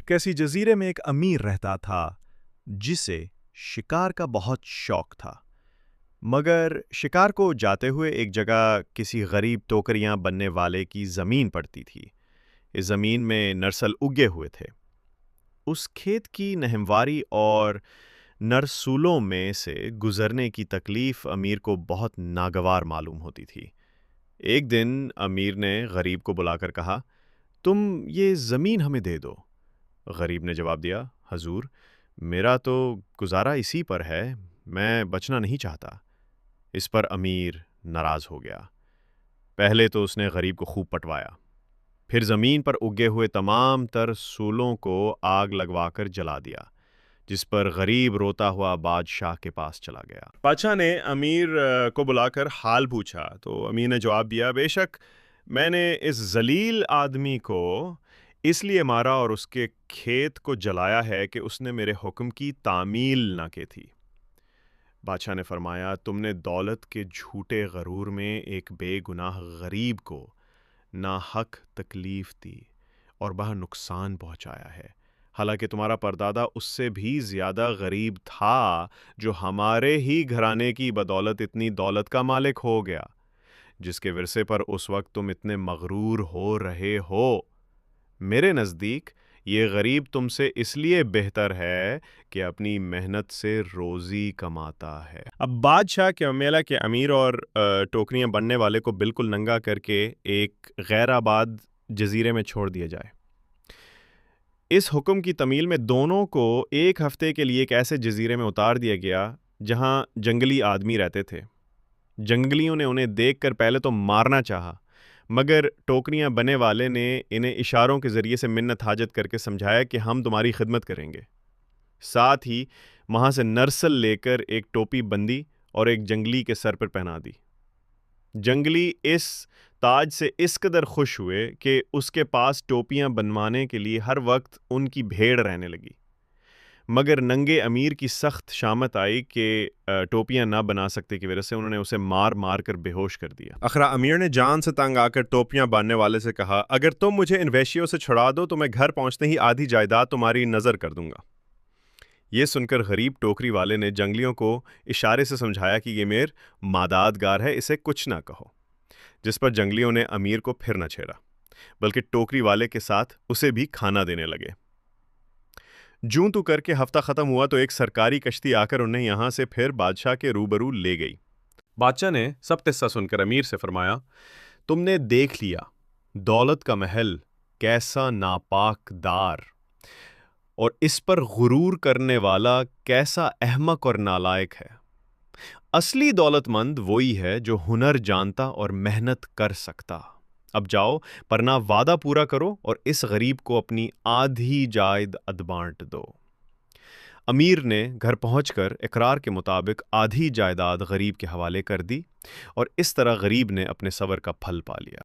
ایک ایسی جزیرے میں ایک امیر رہتا تھا جسے شکار کا بہت شوق تھا، مگر شکار کو جاتے ہوئے ایک جگہ کسی غریب ٹوکریاں بننے والے کی زمین پڑتی تھی۔ اس زمین میں نرسل اگے ہوئے تھے۔ اس کھیت کی نہمواری اور نرسولوں میں سے گزرنے کی تکلیف امیر کو بہت ناگوار معلوم ہوتی تھی۔ ایک دن امیر نے غریب کو بلا کر کہا، تم یہ زمین ہمیں دے دو۔ غریب نے جواب دیا، حضور، میرا تو گزارا اسی پر ہے، میں بچنا نہیں چاہتا۔ اس پر امیر ناراض ہو گیا۔ پہلے تو اس نے غریب کو خوب پٹوایا، پھر زمین پر اگے ہوئے تمام تر سولوں کو آگ لگوا کر جلا دیا، جس پر غریب روتا ہوا بادشاہ کے پاس چلا گیا۔ بادشاہ نے امیر کو بلا کر حال پوچھا تو امیر نے جواب دیا، بے شک میں نے اس ذلیل آدمی کو اس لیے مارا اور اس کے کھیت کو جلایا ہے کہ اس نے میرے حکم کی تعمیل نہ کی تھی۔ بادشاہ نے فرمایا، تم نے دولت کے جھوٹے غرور میں ایک بے گناہ غریب کو ناحق تکلیف دی اور بہت نقصان پہنچایا ہے، حالانکہ تمہارا پردادا اس سے بھی زیادہ غریب تھا جو ہمارے ہی گھرانے کی بدولت اتنی دولت کا مالک ہو گیا، جس کے ورثے پر اس وقت تم اتنے مغرور ہو رہے ہو۔ میرے نزدیک یہ غریب تم سے اس لیے بہتر ہے کہ اپنی محنت سے روزی کماتا ہے۔ اب بادشاہ کے میلا کے امیر اور ٹوکریاں بننے والے کو بالکل ننگا کر کے ایک غیر آباد جزیرے میں چھوڑ دیا جائے۔ اس حکم کی تعمیل میں دونوں کو ایک ہفتے کے لیے ایک ایسے جزیرے میں اتار دیا گیا جہاں جنگلی آدمی رہتے تھے۔ جنگلیوں نے انہیں دیکھ کر پہلے تو مارنا چاہا، مگر ٹوکریاں بننے والے نے انہیں اشاروں کے ذریعے سے منت حاجت کر کے سمجھایا کہ ہم تمہاری خدمت کریں گے۔ ساتھ ہی وہاں سے نرسل لے کر ایک ٹوپی بندی اور ایک جنگلی کے سر پر پہنا دی۔ جنگلی اس تاج سے اس قدر خوش ہوئے کہ اس کے پاس ٹوپیاں بنوانے کے لیے ہر وقت ان کی بھیڑ رہنے لگی، مگر ننگے امیر کی سخت شامت آئی کہ ٹوپیاں نہ بنا سکتے کی وجہ سے انہوں نے اسے مار مار کر بے ہوش کر دیا۔ آخر امیر نے جان سے تنگ آ کر ٹوپیاں باندھنے والے سے کہا، اگر تم مجھے ان وحشیوں سے چھڑا دو تو میں گھر پہنچتے ہی آدھی جائیداد تمہاری نظر کر دوں گا۔ یہ سن کر غریب ٹوکری والے نے جنگلیوں کو اشارے سے سمجھایا کہ یہ میرا مادادگار ہے، اسے کچھ نہ کہو، جس پر جنگلیوں نے امیر کو پھر نہ چھیڑا بلکہ ٹوکری والے کے ساتھ اسے بھی کھانا دینے لگے۔ جوں تو کر کے ہفتہ ختم ہوا تو ایک سرکاری کشتی آ کر انہیں یہاں سے پھر بادشاہ کے روبرو لے گئی۔ بادشاہ نے سب قصہ سن کر امیر سے فرمایا، تم نے دیکھ لیا دولت کا محل کیسا ناپاک دار، اور اس پر غرور کرنے والا کیسا احمق اور نالائق ہے۔ اصلی دولت مند وہی ہے جو ہنر جانتا اور محنت کر سکتا۔ اب جاؤ، پرنا وعدہ پورا کرو اور اس غریب کو اپنی آدھی جائیداد بانٹ دو۔ امیر نے گھر پہنچ کر اقرار کے مطابق آدھی جائیداد غریب کے حوالے کر دی اور اس طرح غریب نے اپنے صبر کا پھل پا لیا۔